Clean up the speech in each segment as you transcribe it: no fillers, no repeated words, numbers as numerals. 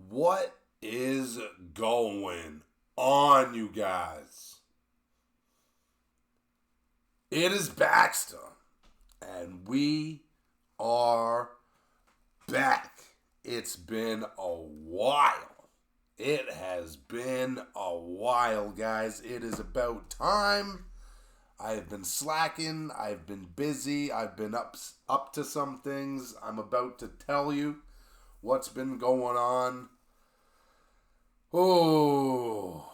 What is going on, you guys? It is Baxter, and we are back. It's been a while. It has been a while, guys. It is about time. I have been slacking. I've been busy. I've been up to some things. I'm about to tell you what's been going on. Oh,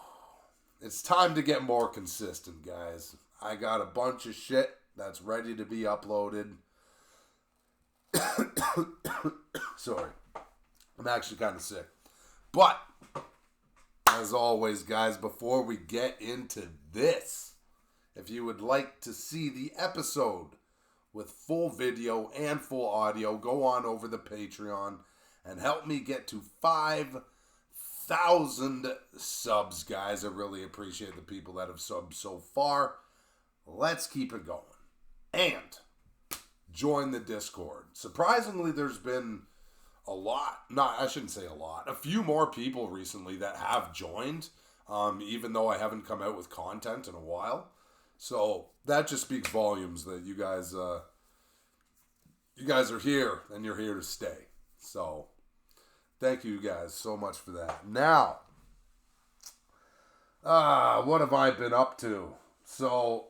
it's time to get more consistent, guys. I got a bunch of shit that's ready to be uploaded. Sorry. I'm actually kind of sick. But, as always, guys, before we get into this, if you would like to see the episode with full video and full audio, go on over the Patreon and help me get to 5,000 subs, guys. I really appreciate the people that have subbed so far. Let's keep it going. And join the Discord. Surprisingly, there's been I shouldn't say a lot, a few more people recently that have joined, even though I haven't come out with content in a while. So that just speaks volumes that you guys are here and you're here to stay. So thank you guys so much for that. Now, what have I been up to? So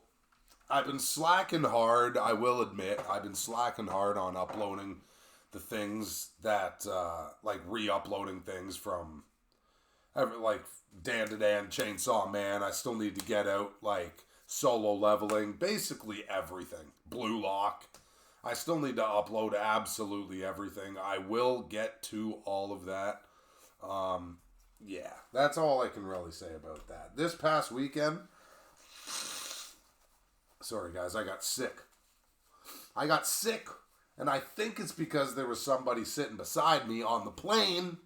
I've been slacking hard. I will admit, I've been slacking hard on uploading the things that, like re-uploading things from, like, Dan to Dan, Chainsaw Man. I still need to get out, like, solo leveling, basically everything. Blue Lock. I still need to upload absolutely everything. I will get to all of that. Yeah, that's all I can really say about that. This past weekend, sorry guys, I got sick. And I think it's because there was somebody sitting beside me on the plane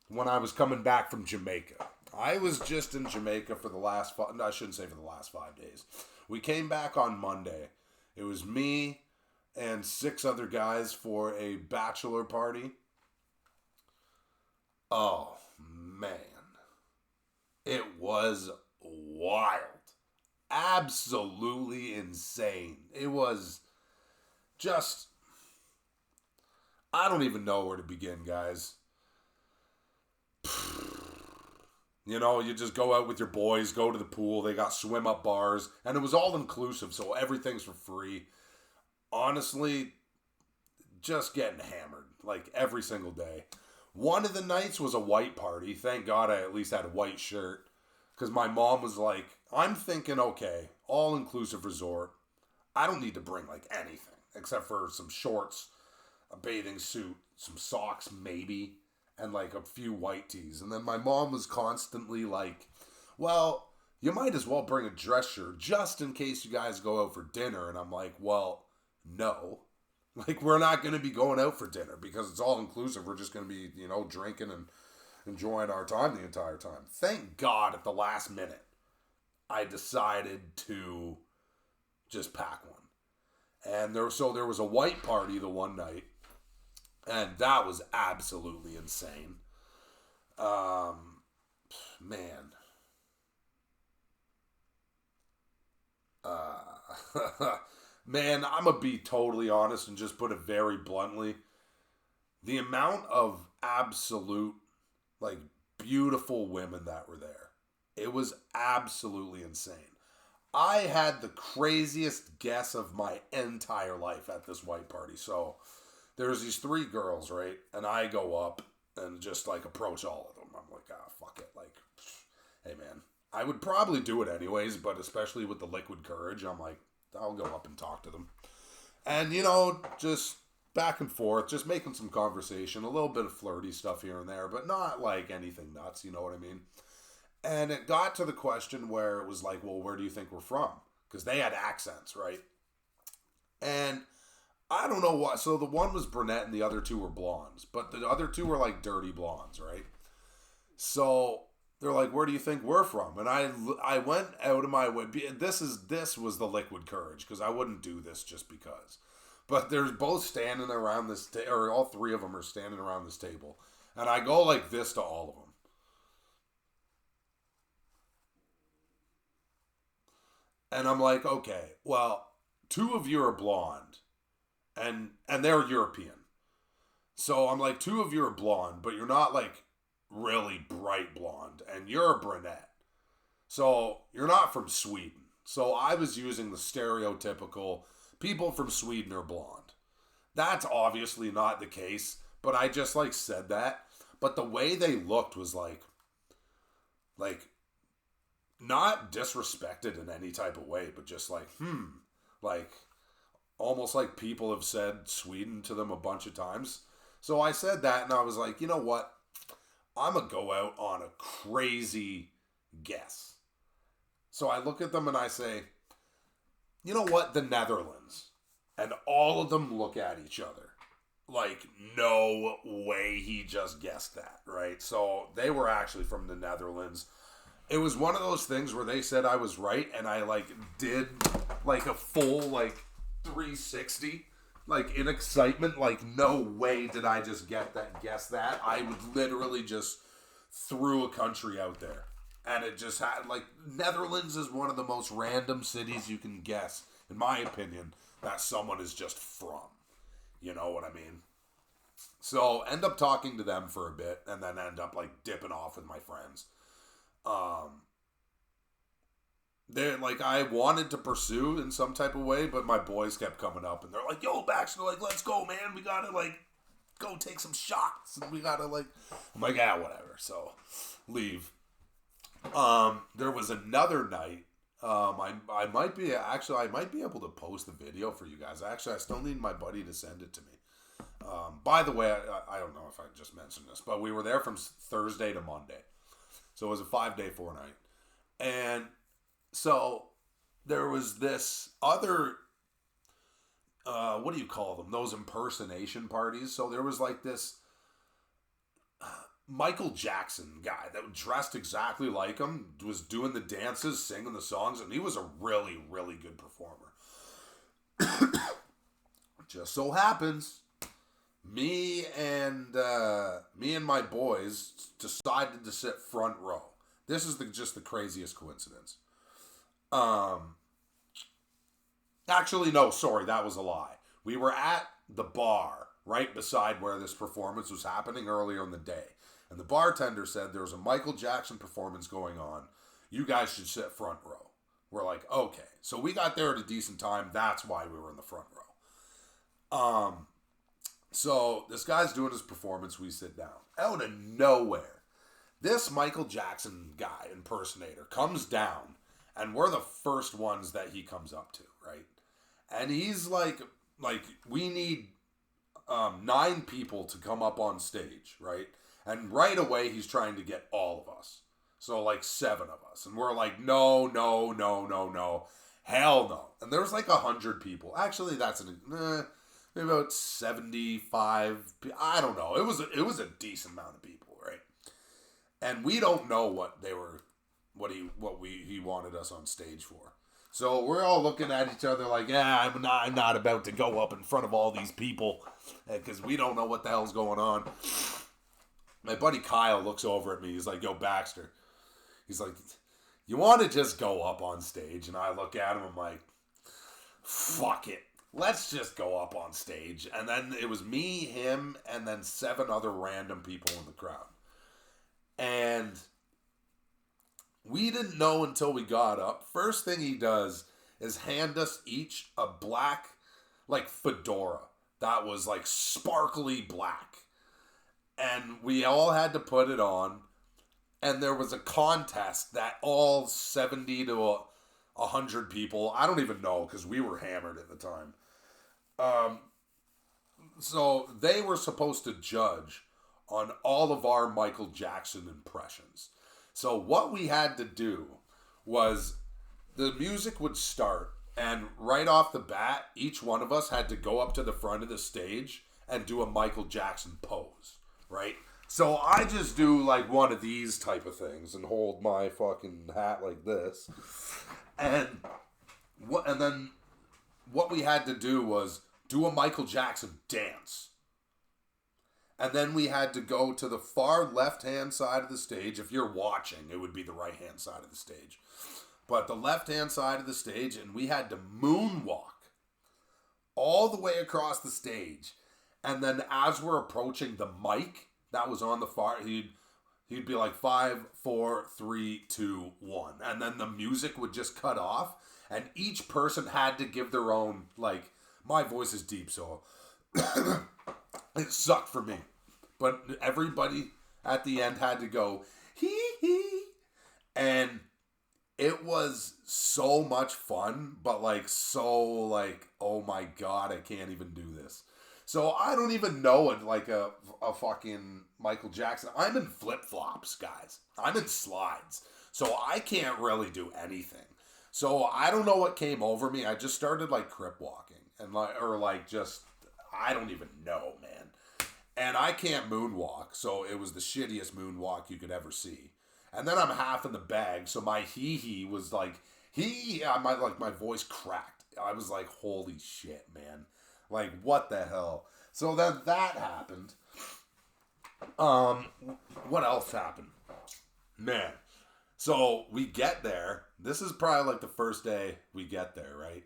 when I was coming back from Jamaica. I was just in Jamaica for the last, I shouldn't say for the last 5 days. We came back on Monday. It was me and 6 other guys for a bachelor party. Oh, man. It was wild. Absolutely insane. It was just, I don't even know where to begin, guys. You know, you just go out with your boys, go to the pool, they got swim up bars, and it was all inclusive, so everything's for free. Honestly, just getting hammered, like every single day. One of the nights was a white party. Thank God I at least had a white shirt, because my mom was like, I'm thinking, okay, all inclusive resort, I don't need to bring like anything. Except for some shorts, a bathing suit, some socks maybe, and like a few white tees. And then my mom was constantly like, well, you might as well bring a dress shirt just in case you guys go out for dinner. And I'm like, well, no. Like, we're not going to be going out for dinner because it's all inclusive. We're just going to be, drinking and enjoying our time the entire time. Thank God at the last minute, I decided to just pack one. And there was a white party the one night, and that was absolutely insane. Man. Man, I'm going to be totally honest and just put it very bluntly. The amount of absolute, like, beautiful women that were there, it was absolutely insane. I had the craziest guess of my entire life at this white party. So there's these 3 girls, right? And I go up and just like approach all of them. I'm like, fuck it. Like, hey man, I would probably do it anyways, but especially with the liquid courage, I'm like, I'll go up and talk to them. And just back and forth, just making some conversation, a little bit of flirty stuff here and there, but not like anything nuts, you know what I mean? And it got to the question where it was like, well, where do you think we're from? Because they had accents, right? And I don't know what. So the one was brunette and the other 2 were blondes. But the other 2 were like dirty blondes, right? So they're like, where do you think we're from? And I went out of my way. This was the liquid courage because I wouldn't do this just because. But they're both standing around this or all 3 of them are standing around this table. And I go like this to all of them. And I'm like, okay, well, two of you are blonde, and they're European. So I'm like, two of you are blonde, but you're not like really bright blonde, and you're a brunette. So you're not from Sweden. So I was using the stereotypical people from Sweden are blonde. That's obviously not the case, but I just like said that. But the way they looked was like not disrespected in any type of way, but just like almost like people have said Sweden to them a bunch of times. So I said that, and I was like, you know what? I'm going to go out on a crazy guess. So I look at them and I say, you know what? The Netherlands. And all of them look at each other. Like, no way he just guessed that, right? So they were actually from the Netherlands. It was one of those things where they said I was right, and I, like, did, like, a full, like, 360, like, in excitement. Like, no way did I just guess that. I would literally just threw a country out there. And it just had, like, Netherlands is one of the most random cities you can guess, in my opinion, that someone is just from. You know what I mean? So, end up talking to them for a bit, and then end up, like, dipping off with my friends. They're, like, I wanted to pursue in some type of way, but my boys kept coming up, and they're like, yo, Baxter, like, let's go, man. We gotta, like, go take some shots, and we gotta, like... I'm like, yeah, whatever. So, leave. There was another night. I might be able to post the video for you guys. Actually, I still need my buddy to send it to me. By the way, I don't know if I just mentioned this, but we were there from Thursday to Monday, so it was a 5-day 4-night, and so there was this other. What do you call them? Those impersonation parties. So there was like this Michael Jackson guy that dressed exactly like him, was doing the dances, singing the songs, and he was a really, really good performer. Just so happens, me and my boys decided to sit front row. This is just the craziest coincidence. Actually, no, sorry, that was a lie. We were at the bar right beside where this performance was happening earlier in the day. And the bartender said there was a Michael Jackson performance going on. You guys should sit front row. We're like, okay. So we got there at a decent time. That's why we were in the front row. So this guy's doing his performance. We sit down. Out of nowhere, this Michael Jackson guy, impersonator, comes down. And we're the first ones that he comes up to, right? And he's like we need 9 people to come up on stage, right? And right away, he's trying to get all of us. So, like, 7 of us. And we're like, no. Hell no. And there's like 100 people. Actually, that's maybe about 75. I don't know. It was a decent amount of people, right? And we don't know what he wanted us on stage for. So we're all looking at each other like, yeah, I'm not about to go up in front of all these people because we don't know what the hell's going on. My buddy Kyle looks over at me. He's like, yo, Baxter. He's like, you want to just go up on stage? And I look at him. I'm like, fuck it. Let's just go up on stage. And then it was me, him, and then 7 other random people in the crowd. And we didn't know until we got up. First thing he does is hand us each a black, like, fedora that was, like, sparkly black. And we all had to put it on. And there was a contest that all 70 to 100 people, I don't even know because we were hammered at the time. So they were supposed to judge on all of our Michael Jackson impressions. So what we had to do was the music would start. And right off the bat, each one of us had to go up to the front of the stage and do a Michael Jackson pose. Right? So I just do like one of these type of things and hold my fucking hat like this. And then what we had to do was do a Michael Jackson dance. And then we had to go to the far left-hand side of the stage. If you're watching, it would be the right-hand side of the stage. But the left-hand side of the stage, and we had to moonwalk all the way across the stage. And then as we're approaching the mic that was on the far, he'd be like 5, 4, 3, 2, 1. And then the music would just cut off. And each person had to give their own, like, my voice is deep, so it sucked for me. But everybody at the end had to go, hee hee. And it was so much fun, but like, so like, oh my God, I can't even do this. So I don't even know it like a fucking Michael Jackson. I'm in flip-flops, guys. I'm in slides. So I can't really do anything. So I don't know what came over me. I just started like crip walking and I don't even know, man. And I can't moonwalk, so it was the shittiest moonwalk you could ever see. And then I'm half in the bag, so my hee-hee was like, my voice cracked. I was like, holy shit, man. Like, what the hell? So then that happened. What else happened? Man. So we get there. This is probably like the first day we get there, right?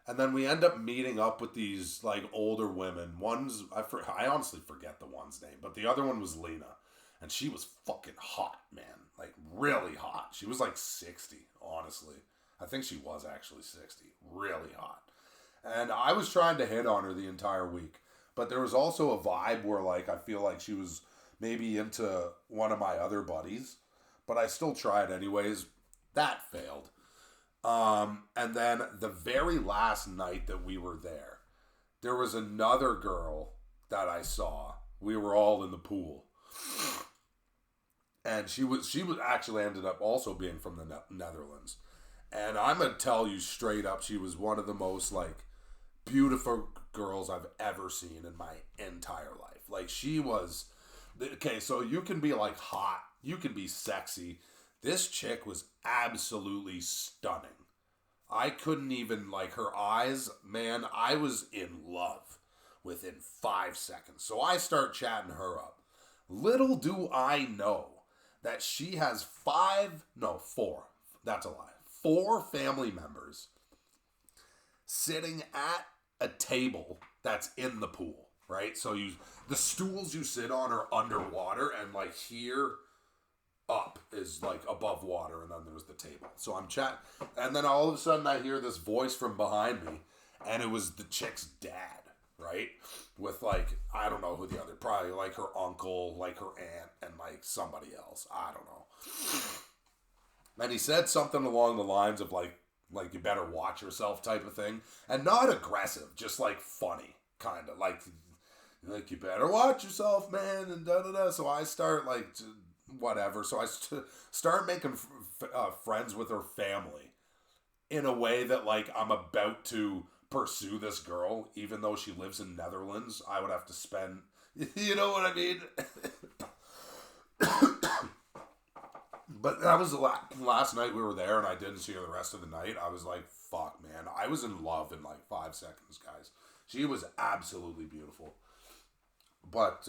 And then we end up meeting up with these like older women. I honestly forget the one's name, but the other one was Lena. And she was fucking hot, man. Like, really hot. She was like 60, honestly. I think she was actually 60. Really hot. And I was trying to hit on her the entire week. But there was also a vibe where, like, I feel like she was maybe into one of my other buddies. But I still tried anyways. That failed. And then the very last night that we were there was another girl that I saw. We were all in the pool. And she actually ended up also being from the Netherlands. And I'm going to tell you straight up, she was one of the most, like, beautiful girls I've ever seen in my entire life. Like, she was, okay, so you can be, like, hot. You can be sexy. This chick was absolutely stunning. I couldn't even, like, her eyes, man, I was in love within 5 seconds. So I start chatting her up. Little do I know that she has 4, that's a lie, 4 family members sitting at a table that's in the pool, right? So the stools you sit on are underwater, and like here up is like above water, and then there's the table. So I'm chatting, and then all of a sudden I hear this voice from behind me, and it was the chick's dad, right? With like, I don't know who the other, probably like her uncle, like her aunt, and like somebody else. I don't know. And he said something along the lines of like you better watch yourself type of thing. And not aggressive, just like funny, kind of. Like you better watch yourself, man, and da-da-da. So I start like, whatever. So I start making friends with her family in a way that like I'm about to pursue this girl, even though she lives in Netherlands. I would have to spend, you know what I mean? But that was the last night we were there, and I didn't see her the rest of the night. I was like, fuck, man. I was in love in like 5 seconds, guys. She was absolutely beautiful. But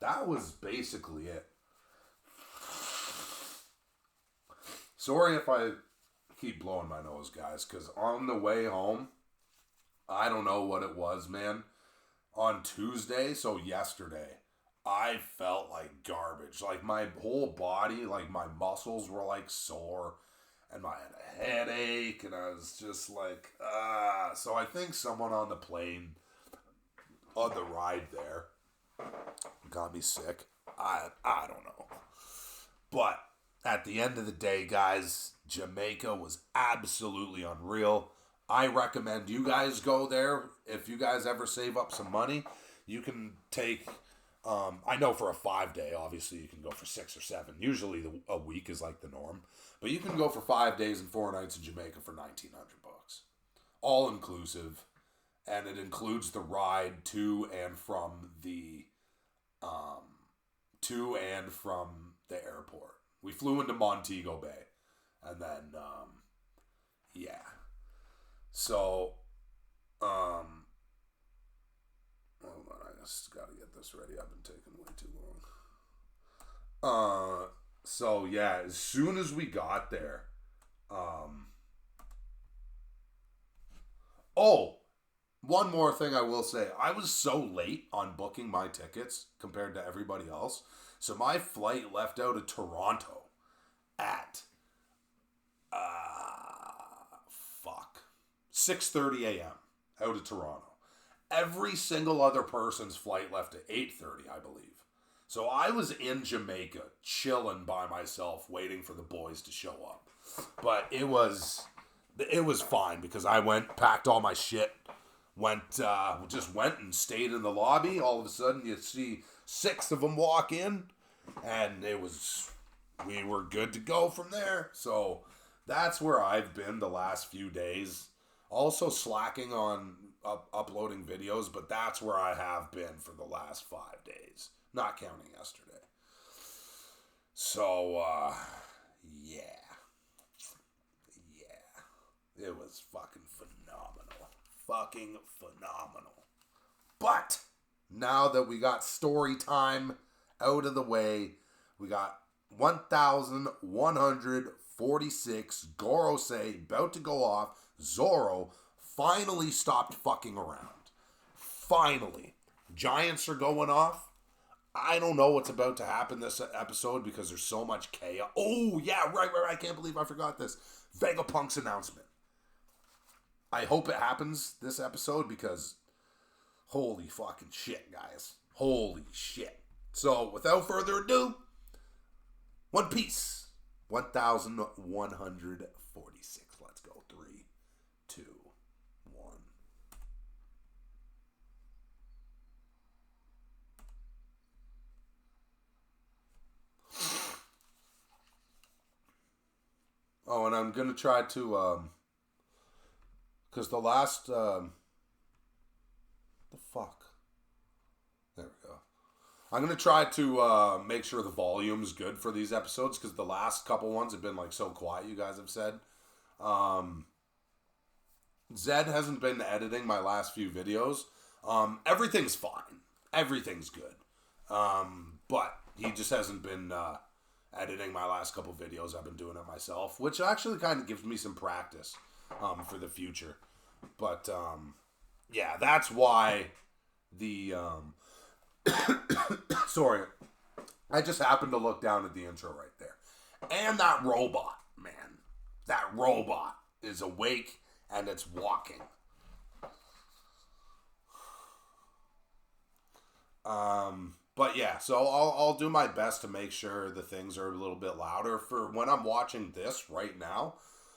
that was basically it. Sorry if I keep blowing my nose, guys, because on the way home, I don't know what it was, man. On Tuesday, so yesterday, I felt like garbage. Like my whole body, like my muscles were like sore, and I had a headache, and I was just like, So I think someone on the plane, on the ride there, got me sick. I don't know. But at the end of the day, guys, Jamaica was absolutely unreal. I recommend you guys go there. If you guys ever save up some money, you can take, I know for a 5-day, obviously you can go for 6 or 7. Usually a week is like the norm. But you can go for 5 days and 4 nights in Jamaica for $1,900. All inclusive. And it includes the ride to and from the airport. We flew into Montego Bay. And then, yeah. So, hold on, I just gotta get this ready. I've been taking way too long. So yeah, as soon as we got there, oh, one more thing I will say. I was so late on booking my tickets compared to everybody else. So my flight left out of Toronto at fuck 6:30 a.m. out of Toronto. Every single other person's flight left at 8:30, I believe. So I was in Jamaica chilling by myself waiting for the boys to show up. But it was fine because I went, packed all my shit, just went and stayed in the lobby. All of a sudden you see 6 of them walk in, and we were good to go from there. So that's where I've been the last few days. Also slacking on uploading videos, but that's where I have been for the last 5 days, not counting yesterday. So, yeah. It was fucking phenomenal. Fucking phenomenal. But now that we got story time out of the way, we got 1,146 Gorosei about to go off. Zoro finally stopped fucking around. Finally. Giants are going off. I don't know what's about to happen this episode because there's so much chaos. Oh, yeah, right. I can't believe I forgot this. Vegapunk's announcement. I hope it happens this episode because holy fucking shit, guys. Holy shit. So, without further ado, One Piece. 1,146. Let's go. 3, 2, 1. Oh, and I'm going to try to, because the last, the fuck? There we go. I'm going to try to make sure the volume's good for these episodes, because the last couple ones have been, like, so quiet, you guys have said. Zed hasn't been editing my last few videos. Everything's fine. Everything's good. But he just hasn't been editing my last couple videos. I've been doing it myself, which actually kind of gives me some practice for the future. But, yeah, that's why the... sorry. I just happened to look down at the intro right there. And that robot, man. That robot is awake and it's walking. But yeah, so I'll do my best to make sure the things are a little bit louder for when I'm watching this right now.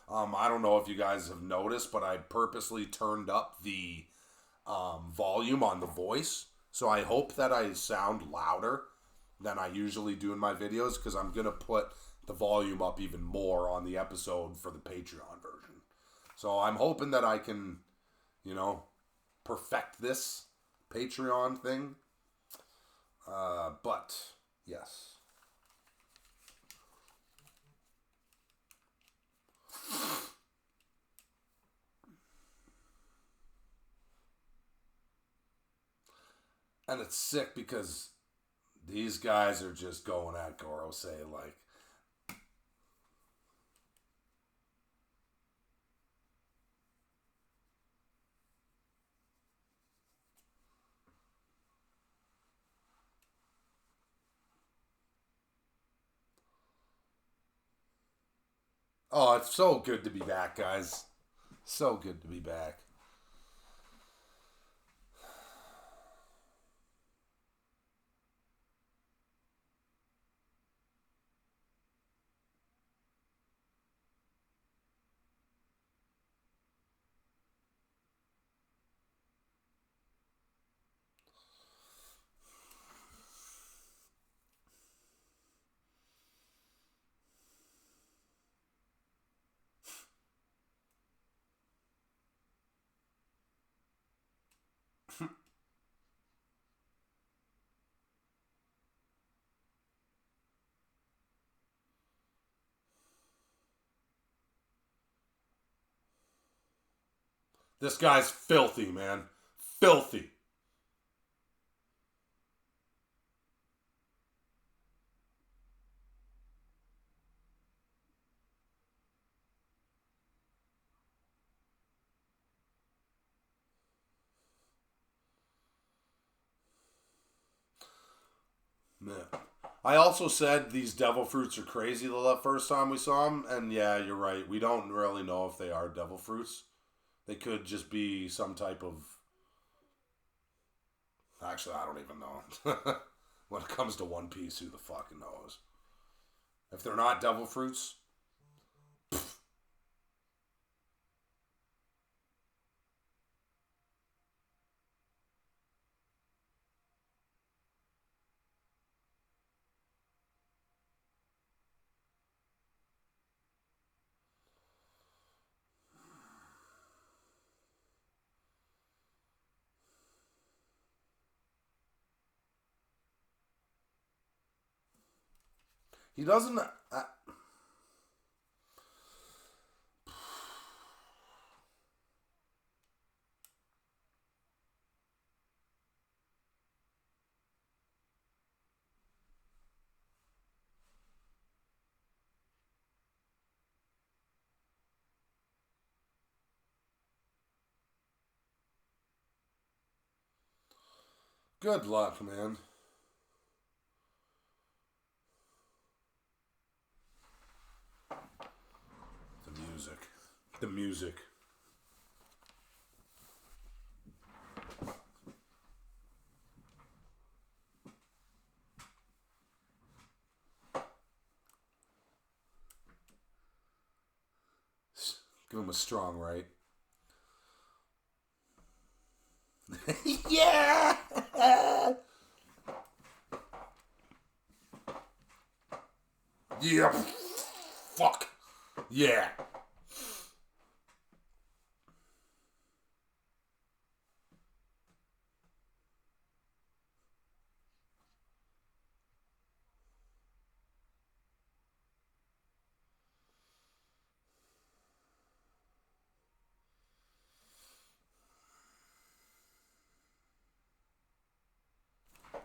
I don't know if you guys have noticed, but I purposely turned up the volume on the voice. So I hope that I sound louder than I usually do in my videos, because I'm going to put the volume up even more on the episode for the Patreon version. So I'm hoping that I can, perfect this Patreon thing. But, yes. And it's sick because these guys are just going at Gorosei like... Oh, it's so good to be back, guys. So good to be back. This guy's filthy, man. Filthy. Yeah. I also said these devil fruits are crazy the first time we saw them, and yeah, you're right. We don't really know if they are devil fruits. They could just be some type of. Actually, I don't even know. When it comes to One Piece, who the fucking knows? If they're not devil fruits, he doesn't. Good luck, man. The music. The music. Give him a strong right. Yeah! Yeah. Fuck. Yeah.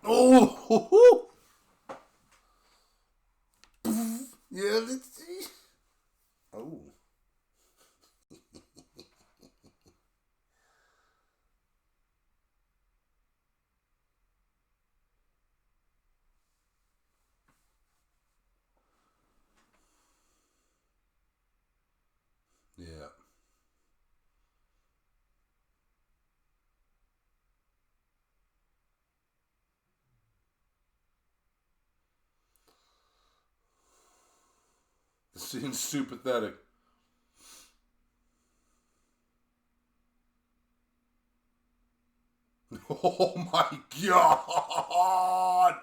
Oh! Yeah, let's see. Oh. Yeah. This seems too pathetic. Oh my god!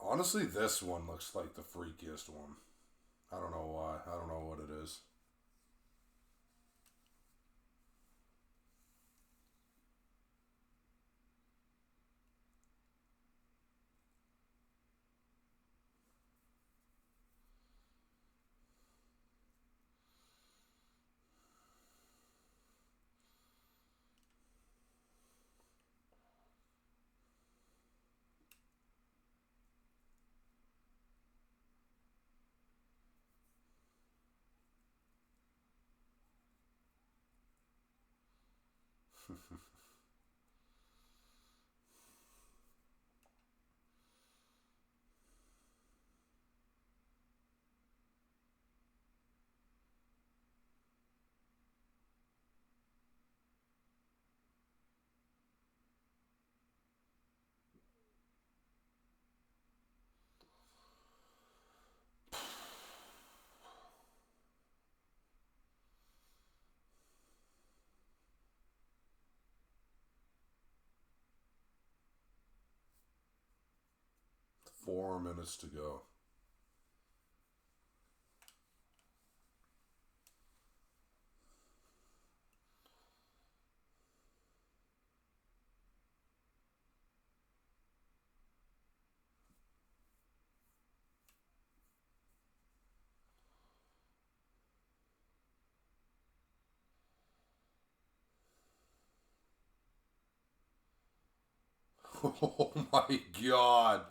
Honestly, this one looks like the freakiest one. I don't know why. I don't know what it is. 4 minutes to go. Oh my god.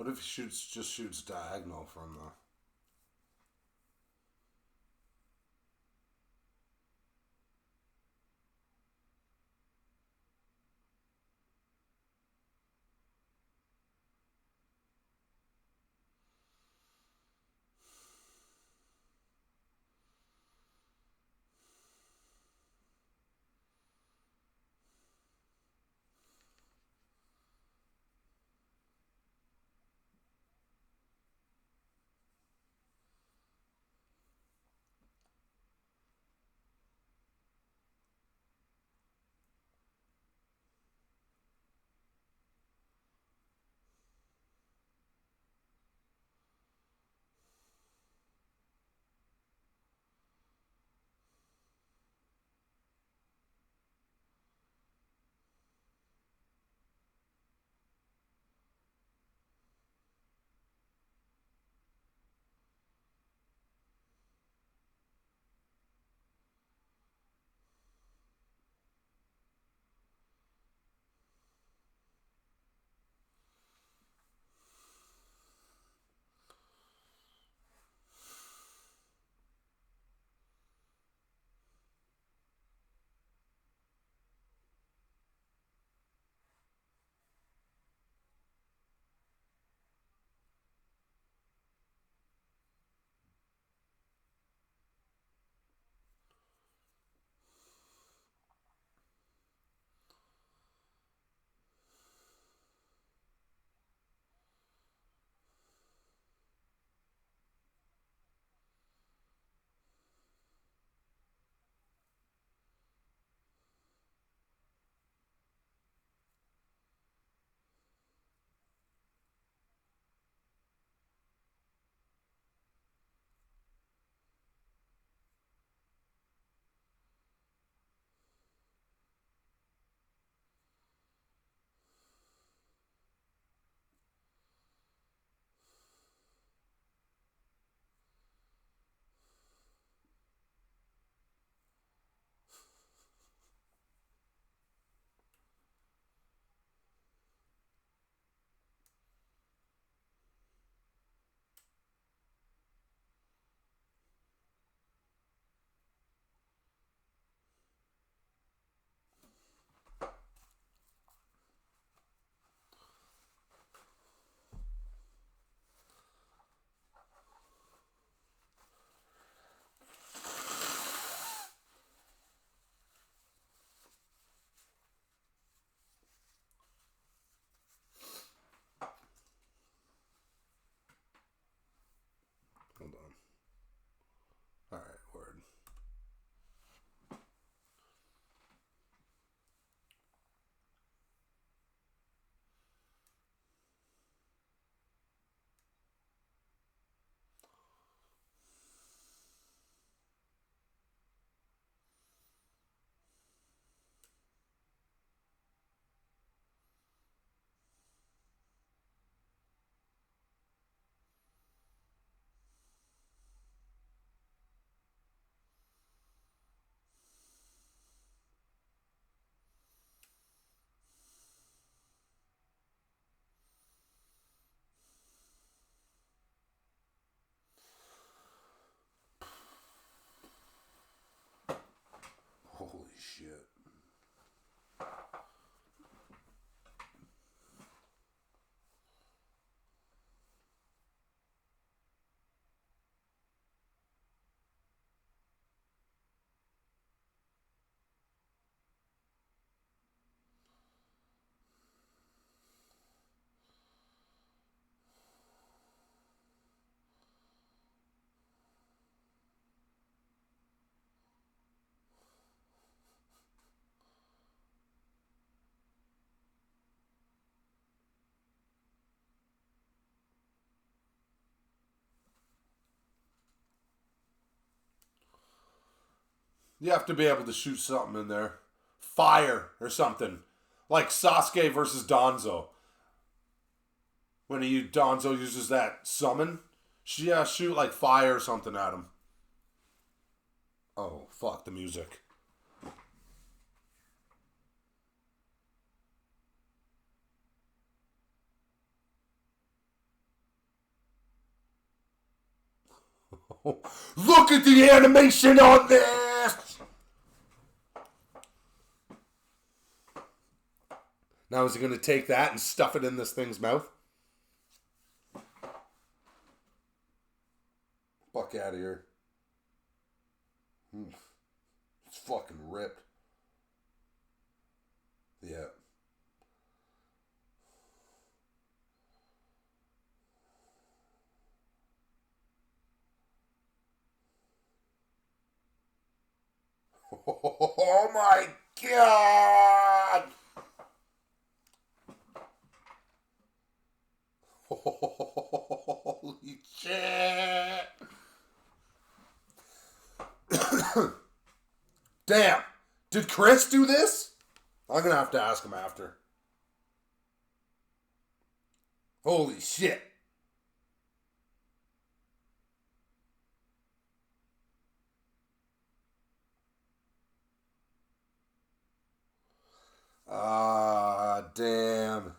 What if he just shoots diagonal from the... You have to be able to shoot something in there. Fire or something. Like Sasuke versus Danzo. When Danzo uses that summon, shoot like fire or something at him. Oh, fuck the music. Look at the animation on this! Now is he going to take that and stuff it in this thing's mouth? Fuck out of here. It's fucking ripped. Yeah. Oh my god! Holy shit! Damn! Did Chris do this? I'm gonna have to ask him after. Holy shit! Ah, damn.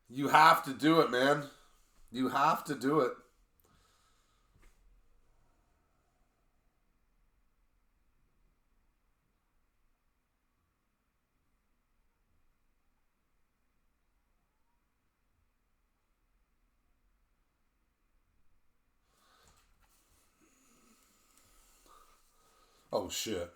You have to do it, man. You have to do it. Oh, shit.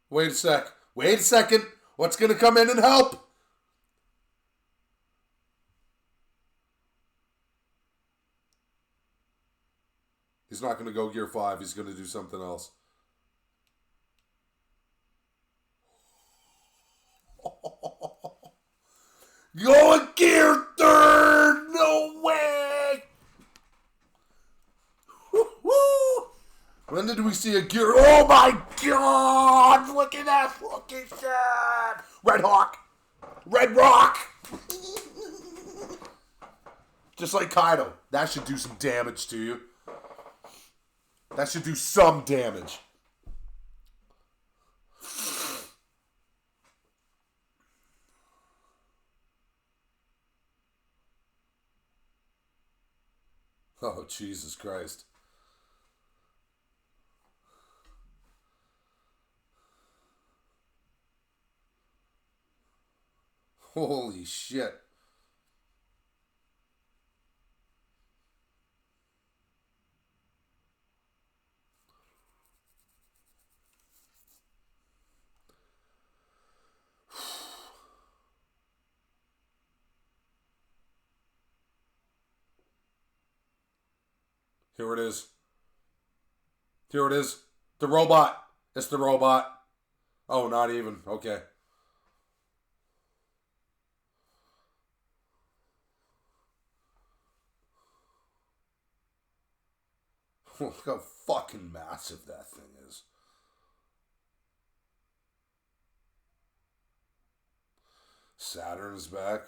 Wait a sec. Wait a second. What's going to come in and help? He's not going to go Gear 5. He's going to do something else. Going Gear 3rd! No way! Woo-hoo! When did we see a Gear... Oh my god! Look at that fucking shit! Red Hawk! Red Rock! Just like Kaido. That should do some damage to you. That should do some damage. Oh, Jesus Christ. Holy shit. Here it is. Here it is. The robot. It's the robot. Oh, not even. Okay. Look how fucking massive that thing is. Saturn's back.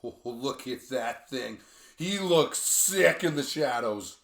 Oh, look at that thing. He looks sick in the shadows.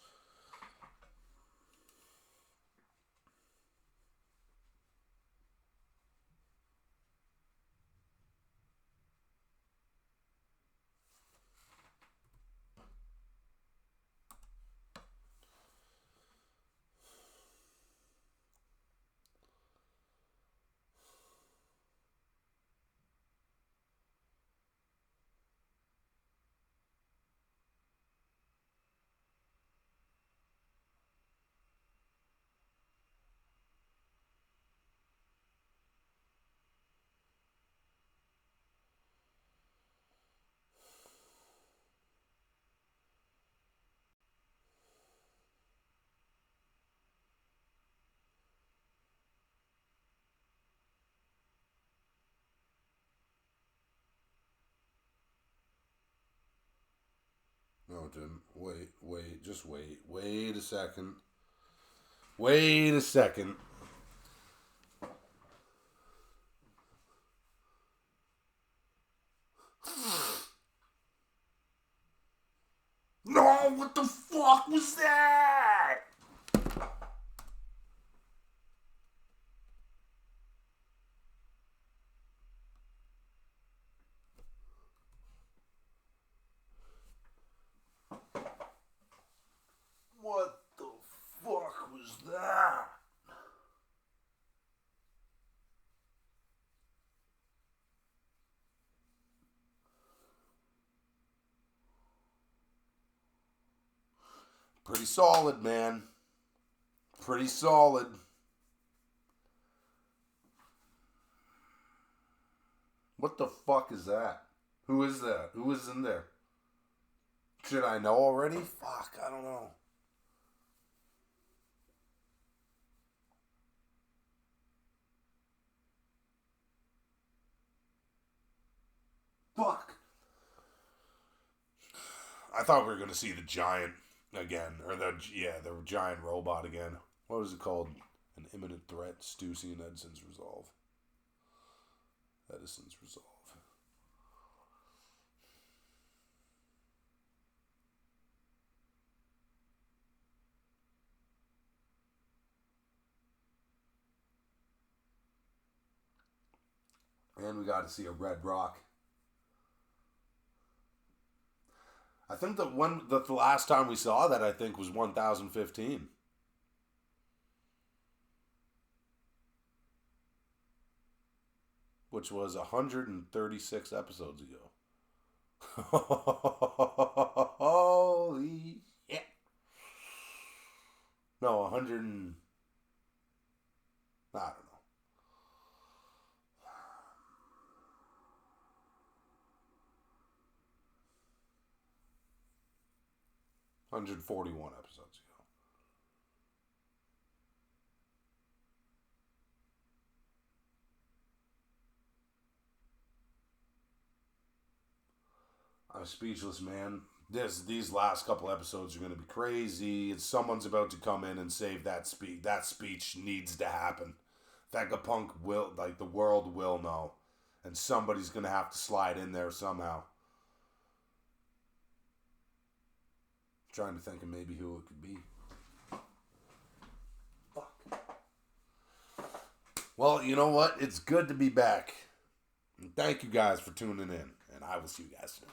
No, Jim. Wait. Just wait. Wait a second. Wait a second. No, what the fuck was that? What the fuck was that? Pretty solid, man. Pretty solid. What the fuck is that? Who is that? Who is in there? Should I know already? Fuck, I don't know. Fuck. I thought we were gonna see the giant again, or the giant robot again. What was it called? An imminent threat. Stussy and Edison's resolve. Edison's resolve. And we got to see a Red Rock. I think the last time we saw that, I think, was 1015. Which was 136 episodes ago. Holy shit. No, 100 and... I don't know. 141 episodes ago. I'm speechless, man. These last couple episodes are going to be crazy. Someone's about to come in and save that speech. That speech needs to happen. Vegapunk will, like, the world will know. And somebody's going to have to slide in there somehow. I'm trying to think of maybe who it could be. Fuck. Well, you know what? It's good to be back. And thank you guys for tuning in. And I will see you guys soon.